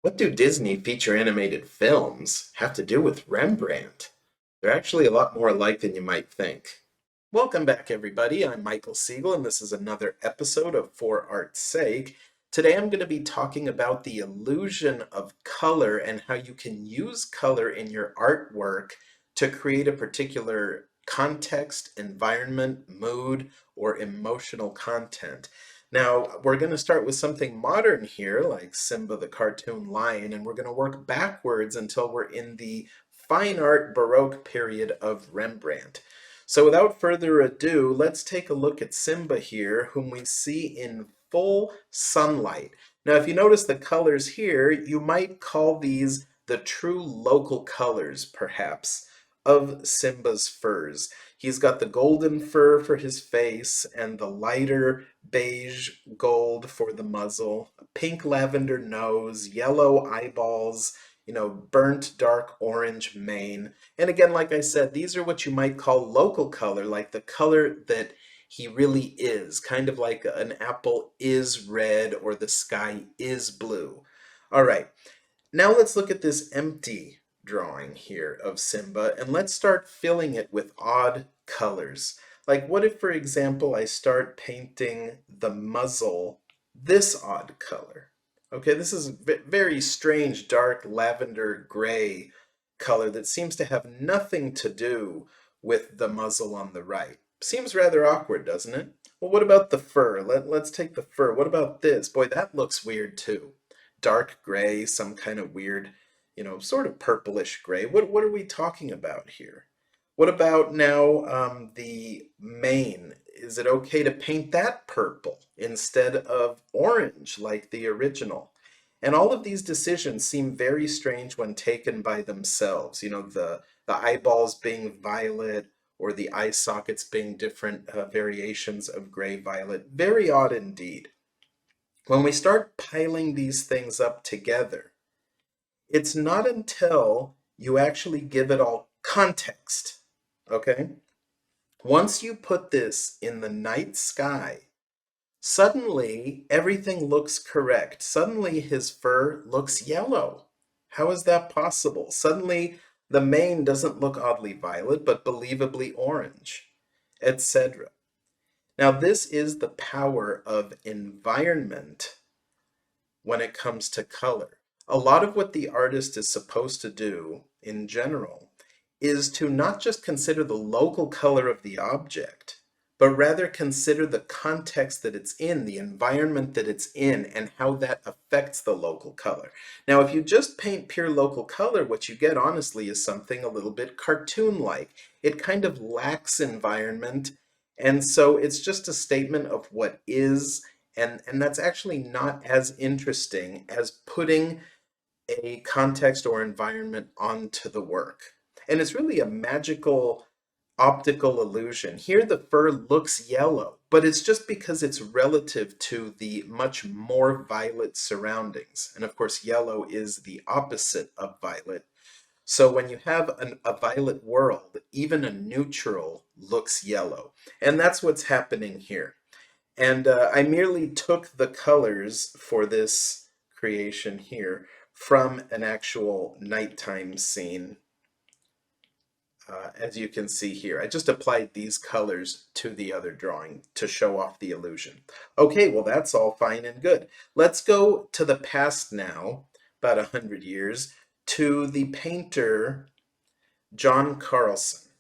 What do Disney feature animated films have to do with Rembrandt? They're actually a lot more alike than you might think. Welcome back, everybody. I'm Michael Siegel, and this is another episode of For Art's Sake. Today I'm going to be talking about the illusion of color and how you can use color in your artwork to create a particular context, environment, mood, or emotional content. Now, we're going to start with something modern here, like Simba the cartoon lion, and we're going to work backwards until we're in the fine art Baroque period of Rembrandt. So without further ado, let's take a look at Simba here, whom we see in full sunlight. Now, if you notice the colors here, you might call these the true local colors, perhaps, of Simba's furs. He's got the golden fur for his face and the lighter beige gold for the muzzle, pink lavender nose, yellow eyeballs, burnt dark orange mane. And again, like I said, these are what you might call local color, like the color that he really is, kind of like an apple is red or the sky is blue. All right, now let's look at this empty drawing here of Simba and let's start filling it with odd colors. Like what if, for example, I start painting the muzzle this odd color? Okay, this is a very strange dark lavender gray color that seems to have nothing to do with the muzzle on the right. Seems rather awkward, doesn't it? Well, what about the fur? Let's take the fur. What about this? Boy, that looks weird too. Dark gray, some kind of weird, sort of purplish gray. What are we talking about here? What about now the mane? Is it okay to paint that purple instead of orange like the original? And all of these decisions seem very strange when taken by themselves. The eyeballs being violet or the eye sockets being different variations of gray violet. Very odd indeed. When we start piling these things up together, it's not until you actually give it all context, okay? Once you put this in the night sky, suddenly everything looks correct. Suddenly his fur looks yellow. How is that possible? Suddenly the mane doesn't look oddly violet, but believably orange, etc. Now, this is the power of environment when it comes to color. A lot of what the artist is supposed to do in general is to not just consider the local color of the object, but rather consider the context that it's in, the environment that it's in, and how that affects the local color. Now, if you just paint pure local color, what you get honestly is something a little bit cartoon-like. It kind of lacks environment, and so it's just a statement of what is, and that's actually not as interesting as putting a context or environment onto the work. And it's really a magical optical illusion. Here the fur looks yellow, but it's just because it's relative to the much more violet surroundings. And of course, yellow is the opposite of violet. So when you have a violet world, even a neutral looks yellow. And that's what's happening here. And I merely took the colors for this creation here from an actual nighttime scene, as you can see here. I just applied these colors to the other drawing to show off the illusion. Okay, well that's all fine and good. Let's go to the past now, about 100 years, to the painter John Carlson.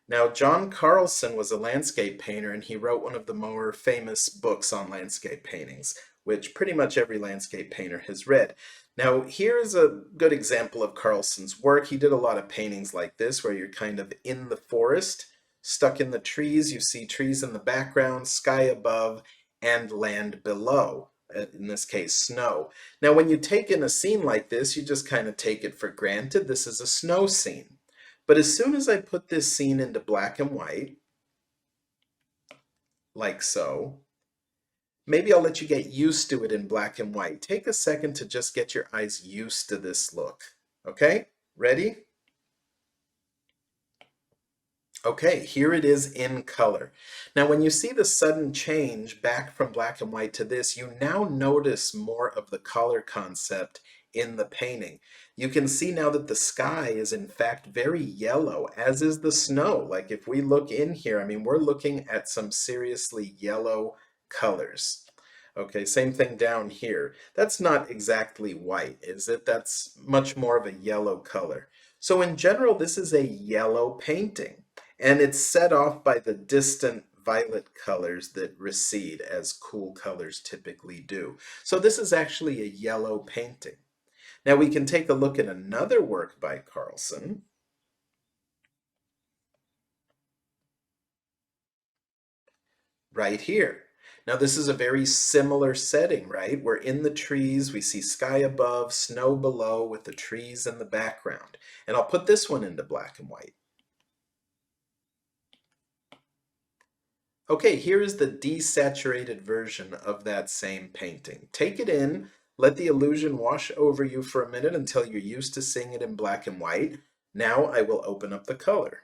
Now, John Carlson was a landscape painter and he wrote one of the more famous books on landscape paintings, which pretty much every landscape painter has read. Now, here's a good example of Carlson's work. He did a lot of paintings like this where you're kind of in the forest, stuck in the trees. You see trees in the background, sky above, and land below. In this case, snow. Now, when you take in a scene like this, you just kind of take it for granted. This is a snow scene. But as soon as I put this scene into black and white, like so, maybe I'll let you get used to it in black and white. Take a second to just get your eyes used to this look. Okay? Ready? Okay, here it is in color. Now, when you see the sudden change back from black and white to this, you now notice more of the color concept in the painting. You can see now that the sky is in fact very yellow, as is the snow. Like if we look in here, I mean, we're looking at some seriously yellow colors. Okay, same thing down here. That's not exactly white, is it? That's much more of a yellow color. So in general, this is a yellow painting, and it's set off by the distant violet colors that recede as cool colors typically do. So this is actually a yellow painting. Now we can take a look at another work by Carlsen. Right here. Now this is a very similar setting, right? We're in the trees, we see sky above, snow below with the trees in the background. And I'll put this one into black and white. Okay, here is the desaturated version of that same painting. Take it in, let the illusion wash over you for a minute until you're used to seeing it in black and white. Now I will open up the color.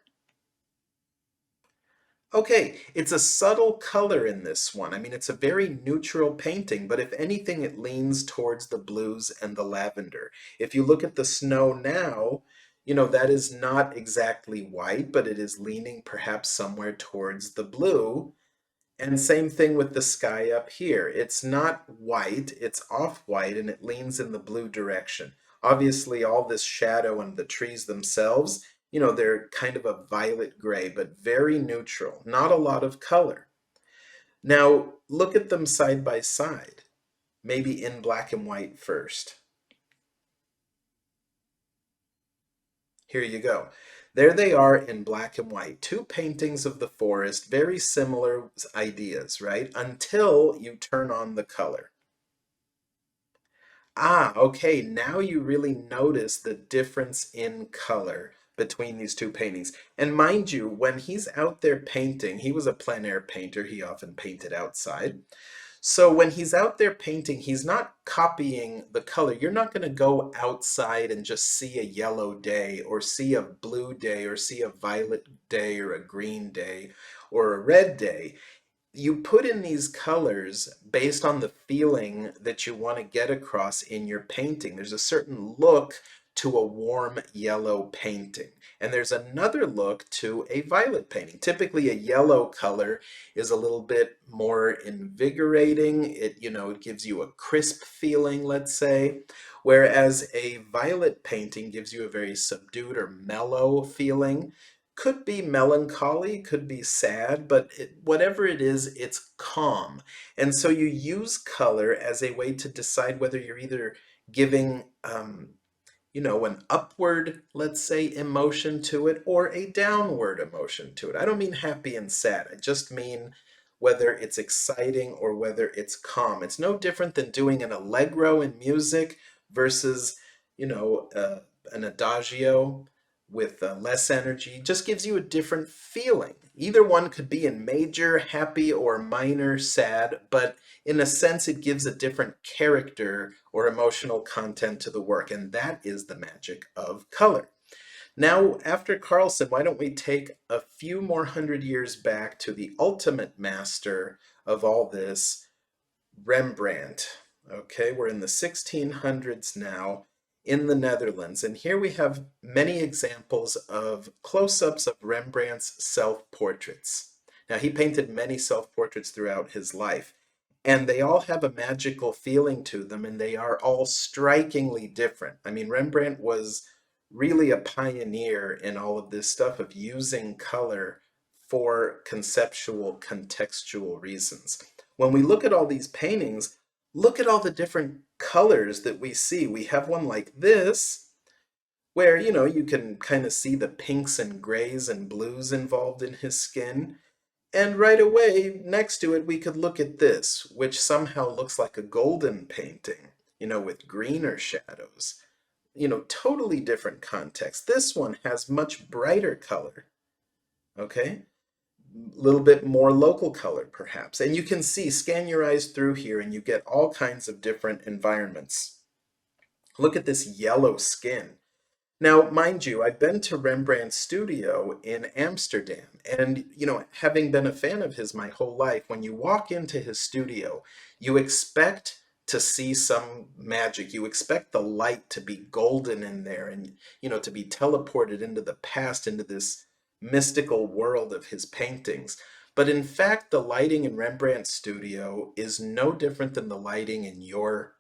Okay, it's a subtle color in this one. I mean, it's a very neutral painting, but if anything, it leans towards the blues and the lavender. If you look at the snow now, you know, that is not exactly white, but it is leaning perhaps somewhere towards the blue. And same thing with the sky up here. It's not white, it's off-white, and it leans in the blue direction. Obviously, all this shadow and the trees themselves, you know, they're kind of a violet gray, but very neutral, not a lot of color. Now, look at them side by side, maybe in black and white first. Here you go. There they are in black and white. Two paintings of the forest, very similar ideas, right? Until you turn on the color. Ah, okay, now you really notice the difference in color between these two paintings. And mind you, when he's out there painting, he was a plein air painter, he often painted outside. So when he's out there painting, he's not copying the color. You're not going to go outside and just see a yellow day or see a blue day or see a violet day or a green day or a red day. You put in these colors based on the feeling that you want to get across in your painting. There's a certain look to a warm yellow painting, and there's another look to a violet painting. Typically, a yellow color is a little bit more invigorating. It gives you a crisp feeling, let's say, whereas a violet painting gives you a very subdued or mellow feeling. Could be melancholy, could be sad, but whatever it is, it's calm. And so you use color as a way to decide whether you're either giving, an upward, let's say, emotion to it or a downward emotion to it. I don't mean happy and sad. I just mean whether it's exciting or whether it's calm. It's no different than doing an allegro in music versus, an adagio with less energy. Just gives you a different feeling. Either one could be in major happy or minor sad, but in a sense it gives a different character or emotional content to the work, and that is the magic of color. Now, after Carlsen, why don't we take a few more hundred years back to the ultimate master of all this, Rembrandt. Okay, we're in the 1600s now in the Netherlands, and here we have many examples of close-ups of Rembrandt's self-portraits. Now, he painted many self-portraits throughout his life, and they all have a magical feeling to them, and they are all strikingly different. I mean, Rembrandt was really a pioneer in all of this stuff of using color for conceptual, contextual reasons. When we look at all these paintings, look at all the different colors that we see. We have one like this, where, you can kind of see the pinks and grays and blues involved in his skin. And right away, next to it, we could look at this, which somehow looks like a golden painting, with greener shadows. Totally different context. This one has much brighter color, okay? A little bit more local color, perhaps. And you can see, scan your eyes through here, and you get all kinds of different environments. Look at this yellow skin. Now, mind you, I've been to Rembrandt's studio in Amsterdam, and having been a fan of his my whole life, when you walk into his studio, you expect to see some magic. You expect the light to be golden in there and, to be teleported into the past, into this mystical world of his paintings. But in fact, the lighting in Rembrandt's studio is no different than the lighting in your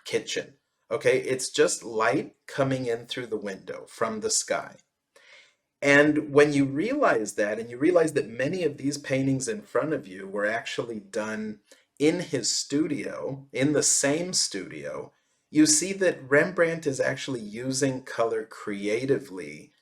kitchen. Okay, it's just light coming in through the window from the sky. And when you realize that, and you realize that many of these paintings in front of you were actually done in his studio, in the same studio, you see that Rembrandt is actually using color creatively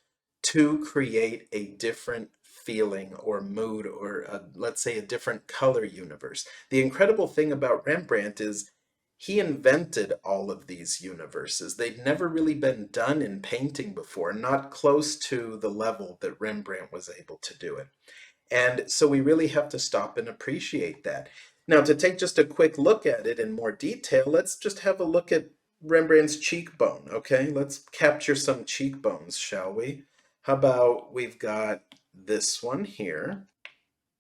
to create a different feeling or mood or let's say a different color universe. The incredible thing about Rembrandt is he invented all of these universes. They'd never really been done in painting before, not close to the level that Rembrandt was able to do it. And so we really have to stop and appreciate that. Now, to take just a quick look at it in more detail, let's just have a look at Rembrandt's cheekbone, okay? Let's capture some cheekbones, shall we? How about we've got this one here.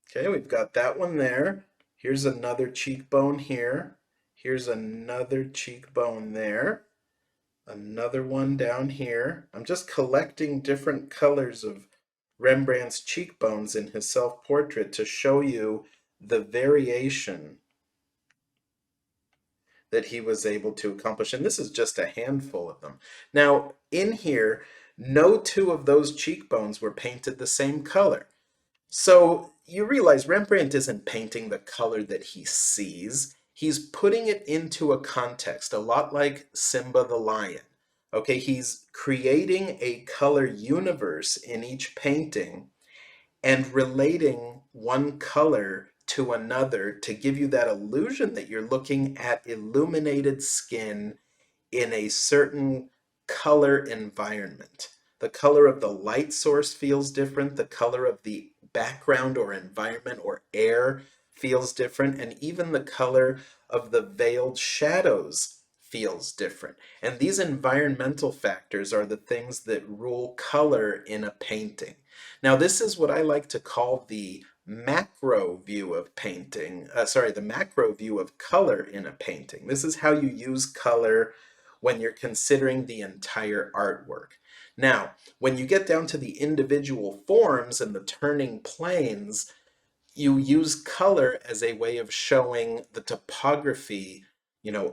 Okay, we've got that one there. Here's another cheekbone here. Here's another cheekbone there. Another one down here. I'm just collecting different colors of Rembrandt's cheekbones in his self-portrait to show you the variation that he was able to accomplish. And this is just a handful of them. Now, in here, no two of those cheekbones were painted the same color. So you realize Rembrandt isn't painting the color that he sees. He's putting it into a context, a lot like Simba the lion. Okay, he's creating a color universe in each painting and relating one color to another to give you that illusion that you're looking at illuminated skin in a certain color environment. The color of the light source feels different. The color of the background or environment or air feels different. And even the color of the veiled shadows feels different. And these environmental factors are the things that rule color in a painting. Now, this is what I like to call the macro view of painting, the macro view of color in a painting. This is how you use color when you're considering the entire artwork. Now, when you get down to the individual forms and the turning planes, you use color as a way of showing the topography,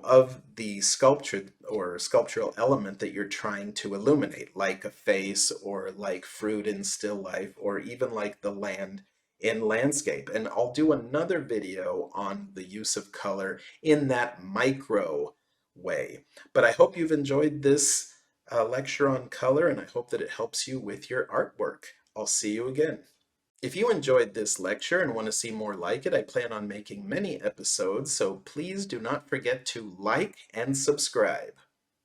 of the sculpture or sculptural element that you're trying to illuminate, like a face or like fruit in still life or even like the land in landscape. And I'll do another video on the use of color in that micro way. But I hope you've enjoyed this lecture on color, and I hope that it helps you with your artwork. I'll see you again. If you enjoyed this lecture and want to see more like it, I plan on making many episodes, so please do not forget to like and subscribe.